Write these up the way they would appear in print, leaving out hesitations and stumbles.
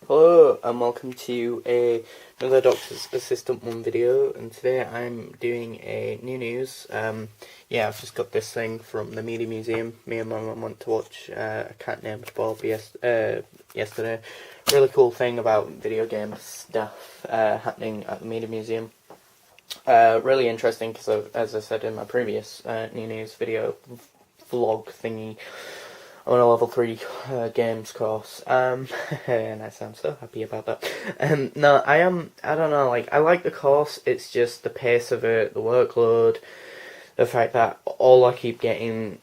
Hello and welcome to another Doctor's Assistant 1 video, and today I'm doing a new news. I've just got this thing from the Media Museum. Me and my mum went to watch a cat named Bob yesterday. Really cool thing about video game stuff happening at the Media Museum. Really interesting because, as I said in my previous new news video vlog thingy, I'm on a level 3 games course, and I sound so happy about that. No, I don't know, I like the course. It's just the pace of it, the workload, the fact that all I keep getting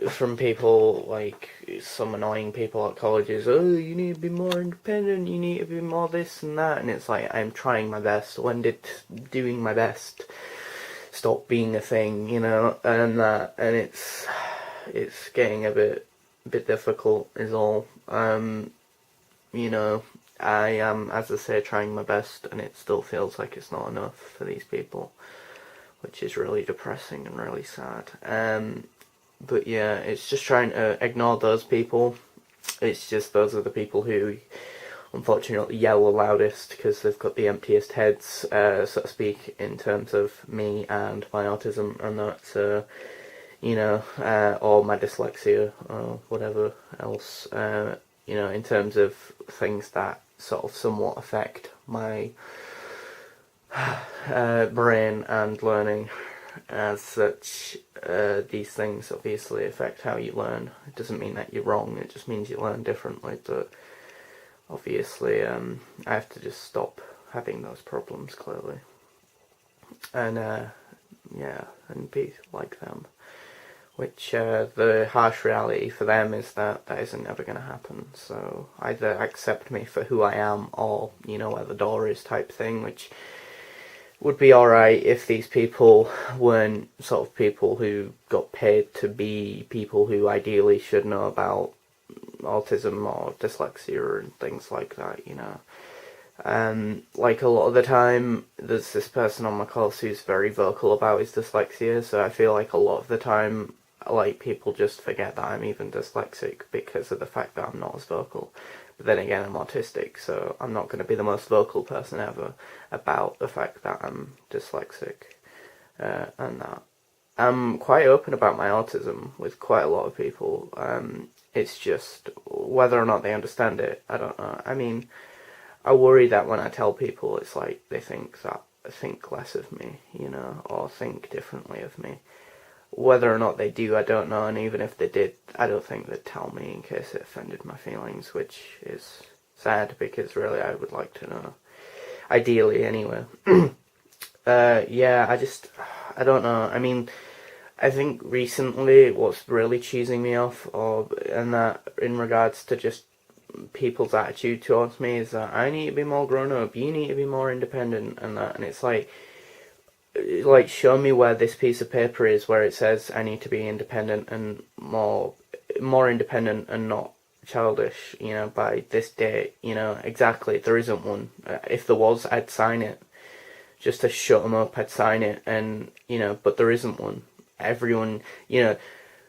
from people, like some annoying people at colleges, oh, you need to be more independent, you need to be more this and that, and it's like, I'm trying my best. When did doing my best stop being a thing, and it's getting a bit difficult is all. I am, as I say, trying my best, and it still feels like it's not enough for these people, which is really depressing and really sad. But yeah, it's just trying to ignore those people. It's just those are the people who unfortunately yell the loudest because they've got the emptiest heads, so to speak, in terms of me and my autism and that. Or my dyslexia, or whatever else, in terms of things that sort of somewhat affect my brain and learning. As such, these things obviously affect how you learn. It doesn't mean that you're wrong, it just means you learn differently, but obviously I have to just stop having those problems, clearly. And, and be like them. Which, the harsh reality for them is that isn't ever going to happen. So either accept me for who I am, or, where the door is type thing, which would be alright if these people weren't sort of people who got paid to be people who ideally should know about autism or dyslexia and things like that, Like a lot of the time, there's this person on my course who's very vocal about his dyslexia, so I feel like a lot of the time, people just forget that I'm even dyslexic because of the fact that I'm not as vocal. But then again, I'm autistic, so I'm not going to be the most vocal person ever about the fact that I'm dyslexic, and that. I'm quite open about my autism with quite a lot of people. It's just whether or not they understand it, I don't know. I mean, I worry that when I tell people, it's like they think less of me, or think differently of me. Whether or not they do, I don't know, and even if they did, I don't think they'd tell me in case it offended my feelings, which is sad, because really I would like to know. Ideally, anyway. I don't know. I mean, I think recently what's really cheesing me off, and that in regards to just people's attitude towards me, is that I need to be more grown up, you need to be more independent, and that, and it's like, show me where this piece of paper is where it says I need to be independent and more independent and not childish, by this date, exactly. There isn't one. If there was, I'd sign it. Just to shut them up, I'd sign it, and, but there isn't one. Everyone, the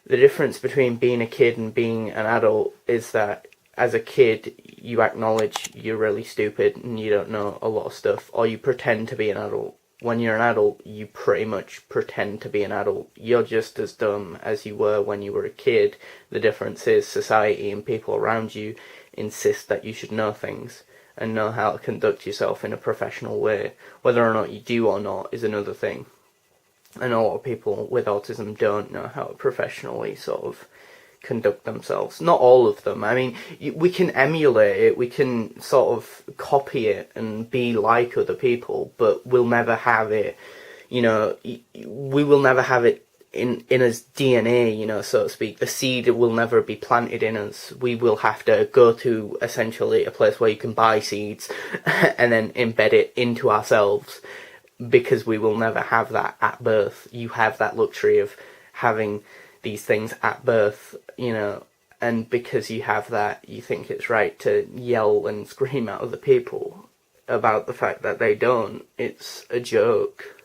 difference between being a kid and being an adult is that as a kid, you acknowledge you're really stupid and you don't know a lot of stuff, or you pretend to be an adult. When you're an adult, you pretty much pretend to be an adult. You're just as dumb as you were when you were a kid. The difference is society and people around you insist that you should know things and know how to conduct yourself in a professional way. Whether or not you do or not is another thing. And a lot of people with autism don't know how to professionally sort of conduct themselves. Not all of them. I mean, we can emulate it, we can sort of copy it and be like other people, but we'll never have it, we will never have it in us DNA, so to speak. The seed will never be planted in us. We will have to go to essentially a place where you can buy seeds and then embed it into ourselves, because we will never have that at birth. You have that luxury of having these things at birth, and because you have that, you think it's right to yell and scream at other people about the fact that they don't. It's a joke.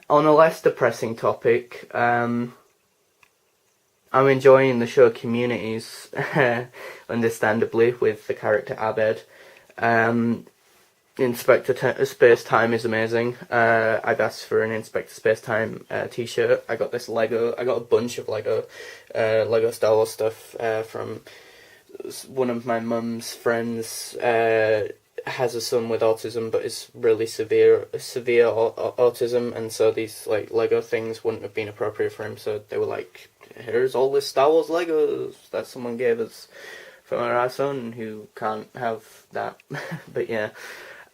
On a less depressing topic, I'm enjoying the show Communities, understandably, with the character Abed. Inspector Space Time is amazing. I've asked for an Inspector Space Time t-shirt. I got this Lego. I got a bunch of Lego Star Wars stuff from one of my mum's friends. Has a son with autism, but is really severe autism, and so these like Lego things wouldn't have been appropriate for him. So they were like, "Here's all this Star Wars Legos that someone gave us from our son who can't have that." But yeah.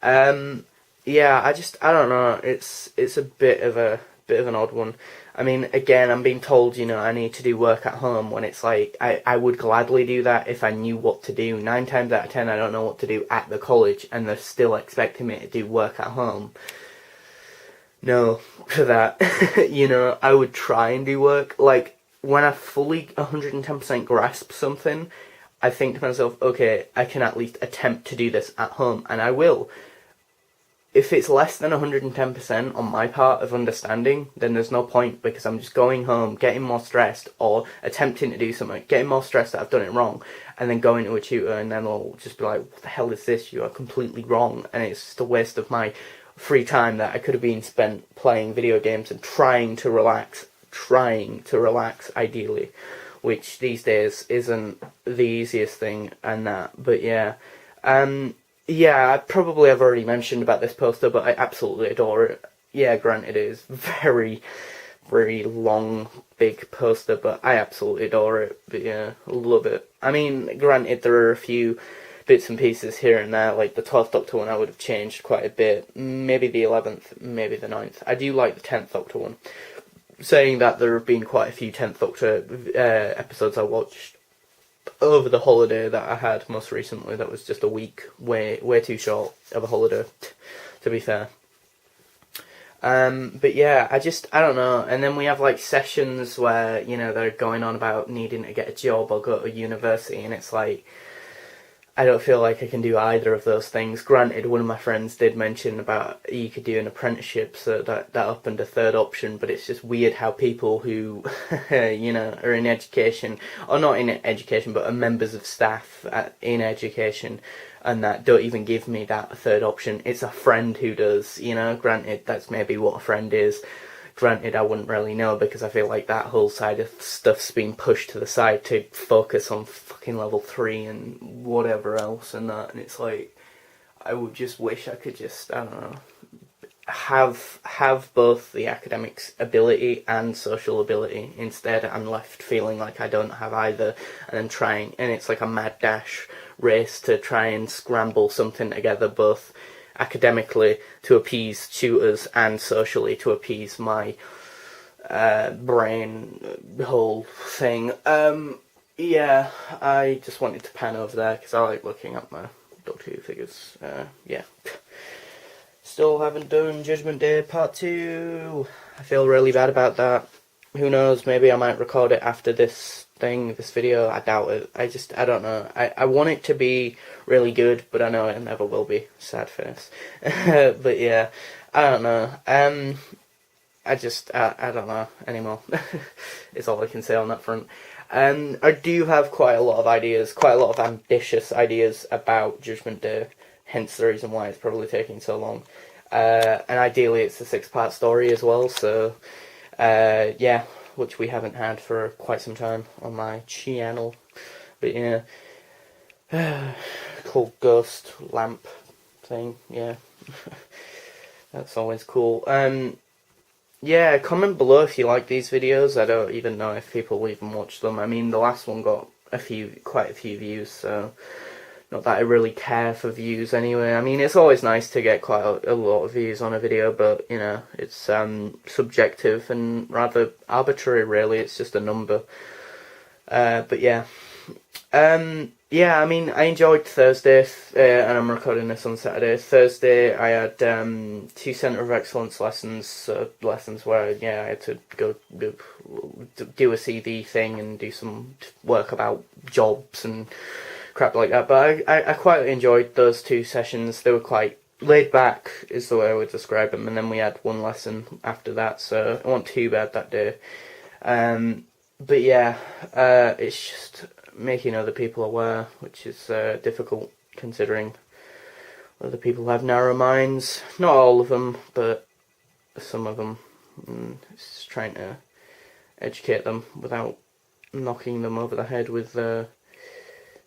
Yeah, I don't know. It's a bit of an odd one. I mean, again, I'm being told, I need to do work at home when it's like I would gladly do that if I knew what to do. 9 times out of 10, I don't know what to do at the college, and they're still expecting me to do work at home. No, for that, I would try and do work. Like when I fully 110% grasp something, I think to myself, okay, I can at least attempt to do this at home, and I will. If it's less than 110% on my part of understanding, then there's no point, because I'm just going home, getting more stressed, or attempting to do something, getting more stressed that I've done it wrong, and then going to a tutor, and then they'll just be like, "What the hell is this? You are completely wrong," and it's just a waste of my free time that I could have been spent playing video games and trying to relax, ideally, which these days isn't the easiest thing, and that, but yeah. Yeah, I probably have already mentioned about this poster, but I absolutely adore it. Yeah, granted, it is very, very long, big poster, but I absolutely adore it. But yeah, love it. I mean, granted, there are a few bits and pieces here and there, like the 12th Doctor one I would have changed quite a bit. Maybe the 11th, maybe the 9th. I do like the 10th Doctor one. Saying that, there have been quite a few 10th Doctor episodes I watched over the holiday that I had most recently. That was just a week, way too short of a holiday, to be fair. But yeah, I don't know. And then we have like sessions where, they're going on about needing to get a job or go to university, and it's like, I don't feel like I can do either of those things. Granted, one of my friends did mention about you could do an apprenticeship, so that opened a third option, but it's just weird how people who, are in education, or not in education, but are members of staff in education, and that don't even give me that third option. It's a friend who does, granted, that's maybe what a friend is. Granted, I wouldn't really know, because I feel like that whole side of stuff's been pushed to the side to focus on fucking level 3 and whatever else and that, and it's like, I would just wish I could just, I don't know, have both the academics ability and social ability. Instead, I'm left feeling like I don't have either, and I'm trying, and it's like a mad dash race to try and scramble something together, both academically to appease tutors and socially to appease my brain whole thing. Yeah, I just wanted to pan over there because I like looking at my Doctor Who figures. Yeah. Still haven't done Judgment Day Part 2. I feel really bad about that. Who knows, maybe I might record it after this video. I doubt it. I don't know. I want it to be really good, but I know it never will be. Sad face. But yeah, I don't know. I don't know anymore. Is all I can say on that front. I do have quite a lot of ambitious ideas about Judgment Day, hence the reason why it's probably taking so long. And ideally it's a 6-part story as well, so yeah, which we haven't had for quite some time on my channel. But yeah, cool ghost lamp thing, yeah. That's always cool. Yeah, comment below if you like these videos. I don't even know if people will even watch them. I mean, the last one got quite a few views, so not that I really care for views anyway. I mean, it's always nice to get quite a lot of views on a video, but, it's subjective and rather arbitrary, really. It's just a number. But yeah. Yeah, I mean, I enjoyed Thursday, and I'm recording this on Saturday. Thursday, I had 2 Centre of Excellence lessons, lessons where, yeah, I had to go do a CV thing and do some work about jobs and crap like that. But I quite enjoyed those 2 sessions. They were quite laid back, is the way I would describe them. And then we had 1 lesson after that, so it wasn't too bad that day. But yeah, it's just making other people aware, which is difficult considering other people have narrow minds. Not all of them, but some of them. It's just trying to educate them without knocking them over the head with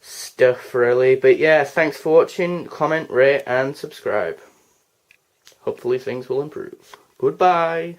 stuff, really. But yeah, thanks for watching. Comment, rate, and subscribe. Hopefully things will improve. Goodbye.